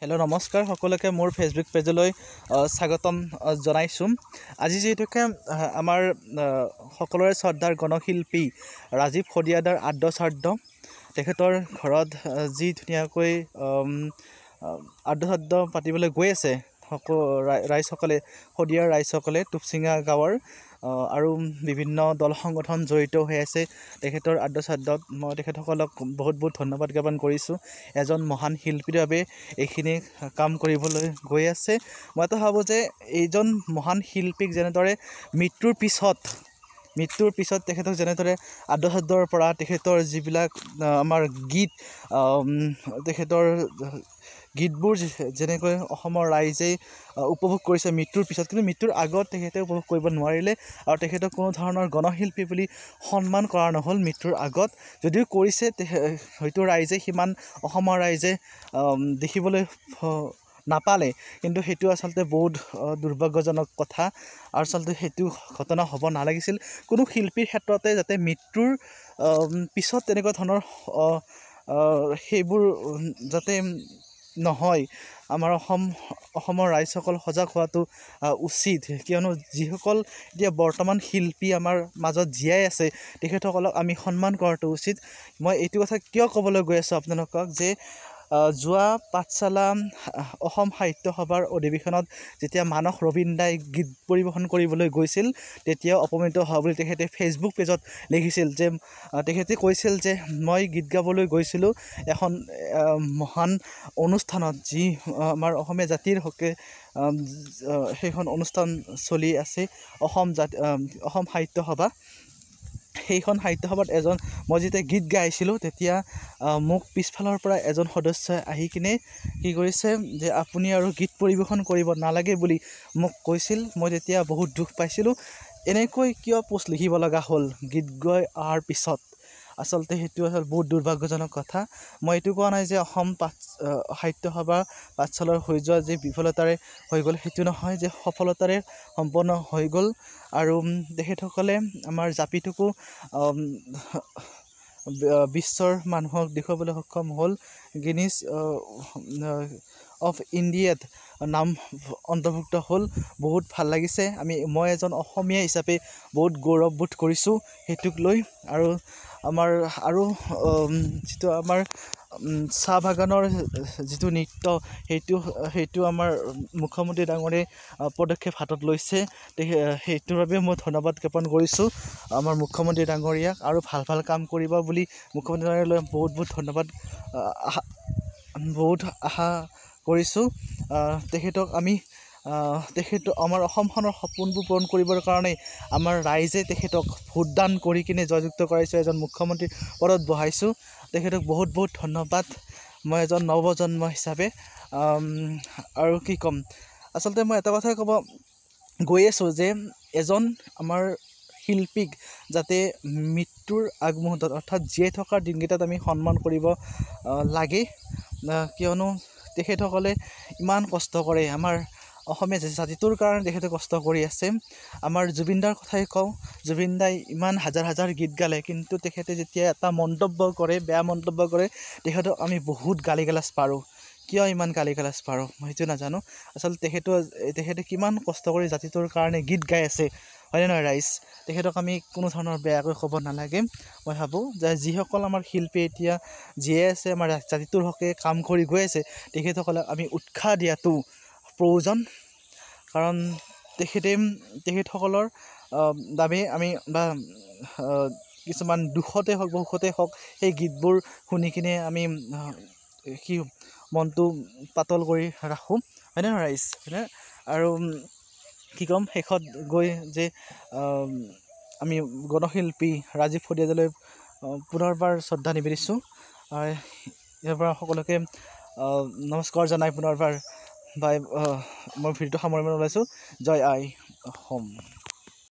Hello' নমস্কাৰ সকলোকে মোৰ ফেচবুক পেজলৈ স্বাগতম জনাইছোঁ। আজি যিহেতুকে আমাৰ সকলোৰে শ্ৰদ্ধাৰ গণশিল্পী ৰাজীৱ শদিয়াদাৰ আদ্যশ্ৰাদ্ধ, তেখেতৰ ঘৰত যি ধুনীয়াকৈ আদ্যশ্ৰাদ্ধ পাতিবলৈ গৈ আছে ৰাইজসকলে, শদিয়াৰ ৰাইজসকলে, টুপচিঙা গাঁৱৰ আৰু বিভিন্ন দল সংগঠন জড়িত হৈ আছে তেখেতৰ আদ্যশ্ৰাদ্ধত। মই তেখেতসকলক বহুত ধন্যবাদ জ্ঞাপন কৰিছোঁ। এজন মহান শিল্পীৰ বাবে এইখিনি কাম কৰিবলৈ গৈ আছে। মই এটা ভাবোঁ যে এইজন মহান শিল্পীক যেনেদৰে মৃত্যুৰ পিছত তেখেতক যেনেদৰে আদ্যশ্ৰাদ্ধৰ পৰা তেখেতৰ যিবিলাক আমাৰ গীত, তেখেতৰ গীতবোৰ যেনেকৈ অসমৰ ৰাইজে উপভোগ কৰিছে মৃত্যুৰ পিছত, কিন্তু মৃত্যুৰ আগত তেখেতে উপভোগ কৰিব নোৱাৰিলে আৰু তেখেতক কোনো ধৰণৰ গণশিল্পী বুলি সন্মান কৰা নহ'ল। মৃত্যুৰ আগত যদিও কৰিছে, হয়তো ৰাইজে সিমান অসমৰ ৰাইজে দেখিবলৈ নাপালে, কিন্তু সেইটো আচলতে বহুত দুৰ্ভাগ্যজনক কথা। আৰু আচলতে সেইটো ঘটনা হ'ব নালাগিছিল। কোনো শিল্পীৰ ক্ষেত্ৰতে যাতে মৃত্যুৰ পিছত তেনেকুৱা ধৰণৰ সেইবোৰ যাতে নহয়, আমাৰ অসমৰ ৰাইজসকল সজাগ হোৱাটো উচিত। কিয়নো যিসকল এতিয়া বৰ্তমান শিল্পী আমাৰ মাজত জীয়াই আছে, তেখেতসকলক আমি সন্মান কৰাটো উচিত। মই এইটো কথা কিয় ক'বলৈ গৈ আছোঁ আপোনালোকক যে যোৱা পাঠশালা অসম সাহিত্য সভাৰ অধিৱেশনত যেতিয়া মানস ৰবীন দাই গীত পৰিৱেশন কৰিবলৈ গৈছিল, তেতিয়াও অপমানিত হোৱা বুলি তেখেতে ফেচবুক পেজত লিখিছিল। যে তেখেতে কৈছিল যে মই গীত গাবলৈ গৈছিলোঁ এখন মহান অনুষ্ঠানত, যি আমাৰ অসমীয়া জাতিৰ হকে সেইখন অনুষ্ঠান চলি আছে, অসম সাহিত্য সভা। সেইখন সাহিত্য সভাত মই যেতিয়া গীত গাইছিলোঁ, তেতিয়া মোক পিছফালৰ পৰা এজন সদস্যই আহি কিনে কি কৰিছে যে আপুনি আৰু গীত পৰিৱেশন কৰিব নালাগে বুলি মোক কৈছিল। মই তেতিয়া বহুত দুখ পাইছিলোঁ। এনেকৈ কিয় পোষ্ট লিখিব লগা হ'ল গীত গাই অহাৰ পিছত? আচলতে সেইটো বহুত দুৰ্ভাগ্যজনক কথা। মই এইটো কোৱা নাই যে অসম সাহিত্য সভা পাঠশালাৰ হৈ যোৱা যে বিফলতাৰে হৈ গ'ল, সেইটো নহয়, যে সফলতাৰে সম্পন্ন হৈ গ'ল। আৰু তেখেতসকলে আমাৰ জাপিটোকো বিশ্বৰ মানুহক দেখুৱাবলৈ সক্ষম হ'ল। গিনিজ অফ ইণ্ডিয়াত নাম অন্তৰ্ভুক্ত হ'ল। বহুত ভাল লাগিছে। মই এজন অসমীয়া হিচাপে বহুত গৌৰৱবোধ কৰিছোঁ সেইটোক লৈ। আৰু যিটো আমাৰ চাহ বাগানৰ যিটো নৃত্য, সেইটো আমাৰ মুখ্যমন্ত্ৰী ডাঙৰীয়াই পদক্ষেপ হাতত লৈছে। সেইটোৰ বাবে মই ধন্যবাদ জ্ঞাপন কৰিছোঁ আমাৰ মুখ্যমন্ত্ৰী ডাঙৰীয়াক। আৰু ভাল কাম কৰিব বুলি মুখ্যমন্ত্ৰী ডাঙৰীয়ালৈ বহুত ধন্যবাদ, বহুত আশা কৰিছোঁ। তেখেতক তেখেত আমাৰ অসমখনৰ সপোনবোৰ পূৰণ কৰিবৰ কাৰণে আমাৰ ৰাইজে তেখেতক ভোটদান কৰি কিনে জয়যুক্ত কৰাইছোঁ, এজন মুখ্যমন্ত্ৰী পদত বহাইছোঁ। তেখেতক বহুত ধন্যবাদ মই এজন নৱজন্ম হিচাপে। আৰু কি ক'ম, আচলতে মই এটা কথাই ক'ব গৈ আছোঁ যে এজন আমাৰ শিল্পীক যাতে মৃত্যুৰ আগমুহূৰ্তত, অৰ্থাৎ জীয়াই থকাৰ দিনকেইটাত আমি সন্মান কৰিব লাগে। কিয়নো তেখেতসকলে ইমান কষ্ট কৰে, আমাৰ অসমীয়া জাতিটোৰ কাৰণে তেখেতে কষ্ট কৰি আছে। আমাৰ জুবিন দাৰ কথাই কওঁ, জুবিন দাই ইমান হাজাৰ গীত গালে, কিন্তু তেখেতে যেতিয়া এটা মন্তব্য কৰে, বেয়া মন্তব্য কৰে, তেখেতক আমি বহুত গালি গালাজ পাৰোঁ। কিয় ইমান গালি গালাজ পাৰোঁ মই সেইটো নাজানো। আচলতে তেখেতে কিমান কষ্ট কৰি জাতিটোৰ কাৰণে গীত গাই আছে, হয়নে নহয় ৰাইজ? তেখেতক আমি কোনো ধৰণৰ বেয়াকৈ ক'ব নালাগে। মই ভাবোঁ যে যিসকল আমাৰ শিল্পী এতিয়া জীয়াই আছে, আমাৰ জাতিটোৰ হকে কাম কৰি গৈ আছে, তেখেতসকলক আমি উৎসাহ দিয়াটো প্ৰয়োজন। কাৰণ তেখেতসকলৰ বাবে আমি বা কিছুমান দুখতে হওক বা সুখতে হওক, সেই গীতবোৰ শুনি কিনে আমি মনটো পাতল কৰি ৰাখোঁ, হয়নে নহয় ৰাইজ? হয়নে? আৰু কি ক'ম শেষত গৈ যে আমি গণশিল্পী ৰাজীৱ শদিয়াদালৈ পুনৰবাৰ শ্ৰদ্ধা নিবেদিছোঁ। ইয়াৰ পৰা সকলোকে নমস্কাৰ জনাই পুনৰবাৰ মই ভিডিঅ'টো সামৰিবলৈ ওলাইছোঁ। জয় আই অসম।